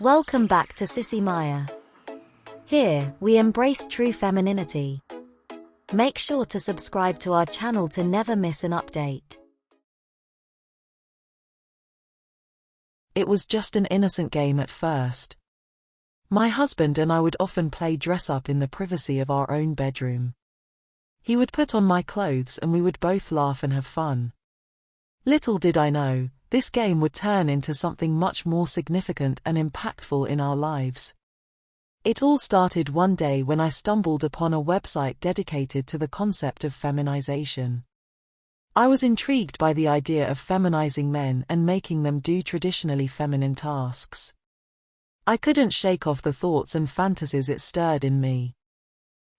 Welcome back to Sissy Maya. Here, we embrace true femininity. Make sure to subscribe to our channel to never miss an update. It was just an innocent game at first. My husband and I would often play dress-up in the privacy of our own bedroom. He would put on my clothes and we would both laugh and have fun. Little did I know, this game would turn into something much more significant and impactful in our lives. It all started one day when I stumbled upon a website dedicated to the concept of feminization. I was intrigued by the idea of feminizing men and making them do traditionally feminine tasks. I couldn't shake off the thoughts and fantasies it stirred in me.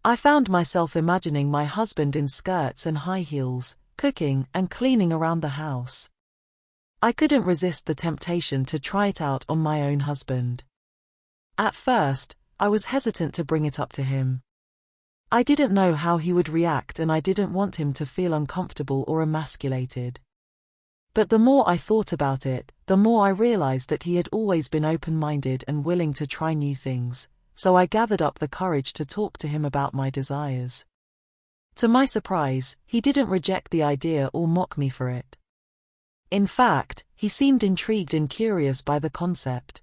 I found myself imagining my husband in skirts and high heels, cooking and cleaning around the house. I couldn't resist the temptation to try it out on my own husband. At first, I was hesitant to bring it up to him. I didn't know how he would react and I didn't want him to feel uncomfortable or emasculated. But the more I thought about it, the more I realized that he had always been open-minded and willing to try new things, so I gathered up the courage to talk to him about my desires. To my surprise, he didn't reject the idea or mock me for it. In fact, he seemed intrigued and curious by the concept.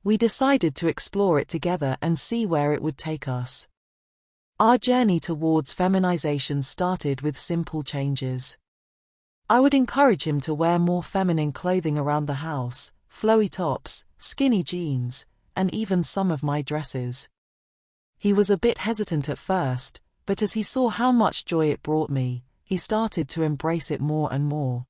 We decided to explore it together and see where it would take us. Our journey towards feminization started with simple changes. I would encourage him to wear more feminine clothing around the house, flowy tops, skinny jeans, and even some of my dresses. He was a bit hesitant at first, but as he saw how much joy it brought me, he started to embrace it more and more.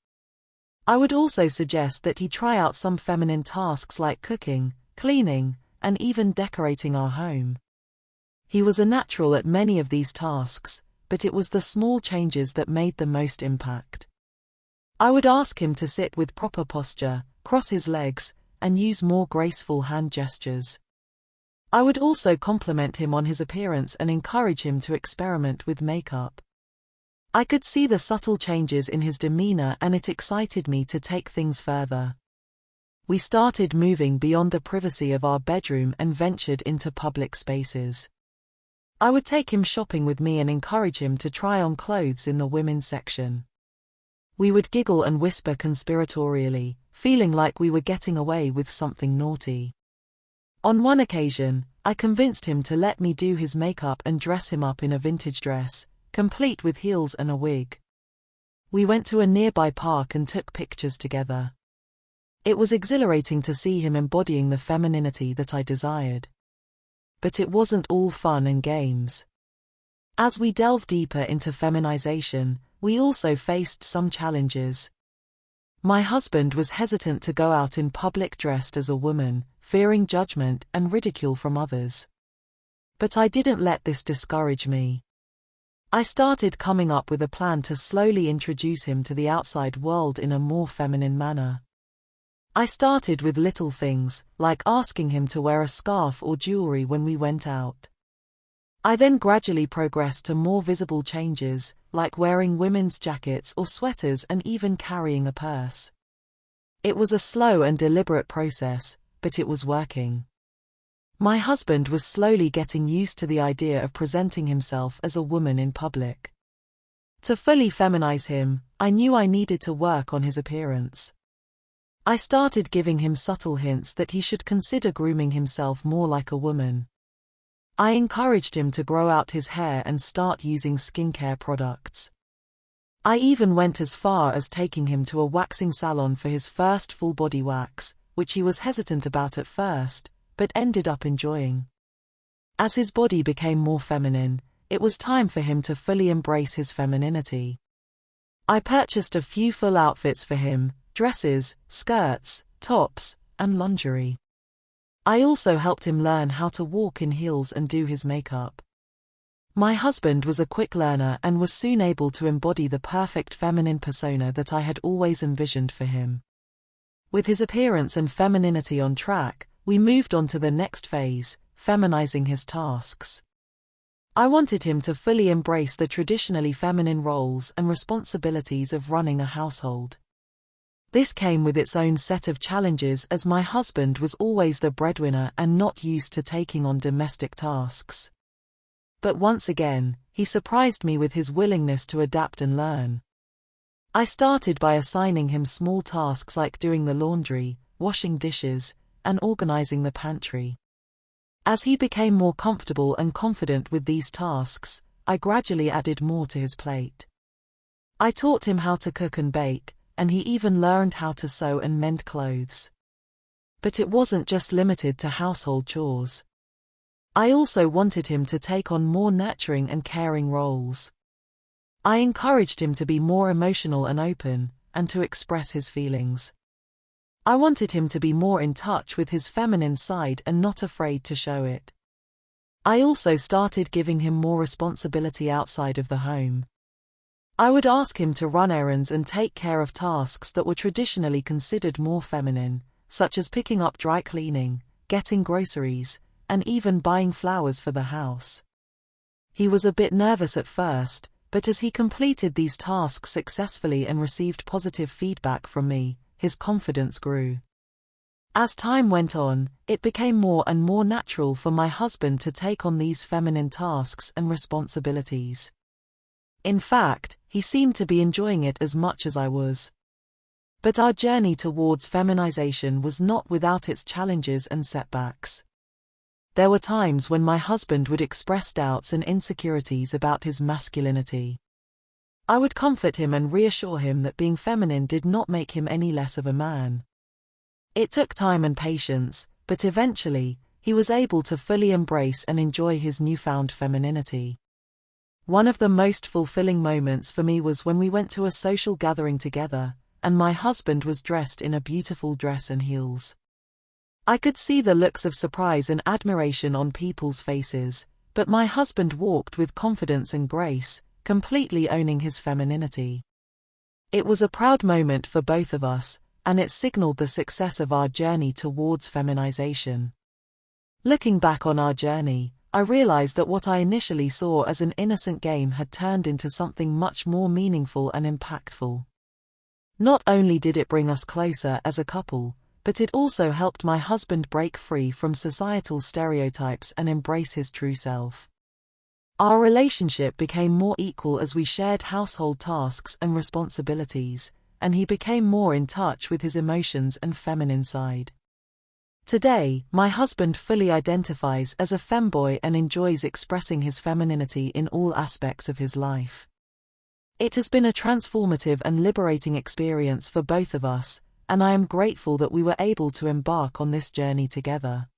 I would also suggest that he try out some feminine tasks like cooking, cleaning, and even decorating our home. He was a natural at many of these tasks, but it was the small changes that made the most impact. I would ask him to sit with proper posture, cross his legs, and use more graceful hand gestures. I would also compliment him on his appearance and encourage him to experiment with makeup. I could see the subtle changes in his demeanor and it excited me to take things further. We started moving beyond the privacy of our bedroom and ventured into public spaces. I would take him shopping with me and encourage him to try on clothes in the women's section. We would giggle and whisper conspiratorially, feeling like we were getting away with something naughty. On one occasion, I convinced him to let me do his makeup and dress him up in a vintage dress, complete with heels and a wig. We went to a nearby park and took pictures together. It was exhilarating to see him embodying the femininity that I desired. But it wasn't all fun and games. As we delved deeper into feminization, we also faced some challenges. My husband was hesitant to go out in public dressed as a woman, fearing judgment and ridicule from others. But I didn't let this discourage me. I started coming up with a plan to slowly introduce him to the outside world in a more feminine manner. I started with little things, like asking him to wear a scarf or jewelry when we went out. I then gradually progressed to more visible changes, like wearing women's jackets or sweaters and even carrying a purse. It was a slow and deliberate process, but it was working. My husband was slowly getting used to the idea of presenting himself as a woman in public. To fully feminize him, I knew I needed to work on his appearance. I started giving him subtle hints that he should consider grooming himself more like a woman. I encouraged him to grow out his hair and start using skincare products. I even went as far as taking him to a waxing salon for his first full-body wax, which he was hesitant about at first, but ended up enjoying. As his body became more feminine, it was time for him to fully embrace his femininity. I purchased a few full outfits for him, dresses, skirts, tops, and lingerie. I also helped him learn how to walk in heels and do his makeup. My husband was a quick learner and was soon able to embody the perfect feminine persona that I had always envisioned for him. With his appearance and femininity on track, we moved on to the next phase, feminizing his tasks. I wanted him to fully embrace the traditionally feminine roles and responsibilities of running a household. This came with its own set of challenges as my husband was always the breadwinner and not used to taking on domestic tasks. But once again, he surprised me with his willingness to adapt and learn. I started by assigning him small tasks like doing the laundry, washing dishes, and organizing the pantry. As he became more comfortable and confident with these tasks, I gradually added more to his plate. I taught him how to cook and bake, and he even learned how to sew and mend clothes. But it wasn't just limited to household chores. I also wanted him to take on more nurturing and caring roles. I encouraged him to be more emotional and open, and to express his feelings. I wanted him to be more in touch with his feminine side and not afraid to show it. I also started giving him more responsibility outside of the home. I would ask him to run errands and take care of tasks that were traditionally considered more feminine, such as picking up dry cleaning, getting groceries, and even buying flowers for the house. He was a bit nervous at first, but as he completed these tasks successfully and received positive feedback from me, his confidence grew. As time went on, it became more and more natural for my husband to take on these feminine tasks and responsibilities. In fact, he seemed to be enjoying it as much as I was. But our journey towards feminization was not without its challenges and setbacks. There were times when my husband would express doubts and insecurities about his masculinity. I would comfort him and reassure him that being feminine did not make him any less of a man. It took time and patience, but eventually, he was able to fully embrace and enjoy his newfound femininity. One of the most fulfilling moments for me was when we went to a social gathering together, and my husband was dressed in a beautiful dress and heels. I could see the looks of surprise and admiration on people's faces, but my husband walked with confidence and grace, completely owning his femininity. It was a proud moment for both of us, and it signaled the success of our journey towards feminization. Looking back on our journey, I realized that what I initially saw as an innocent game had turned into something much more meaningful and impactful. Not only did it bring us closer as a couple, but it also helped my husband break free from societal stereotypes and embrace his true self. Our relationship became more equal as we shared household tasks and responsibilities, and he became more in touch with his emotions and feminine side. Today, my husband fully identifies as a femboy and enjoys expressing his femininity in all aspects of his life. It has been a transformative and liberating experience for both of us, and I am grateful that we were able to embark on this journey together.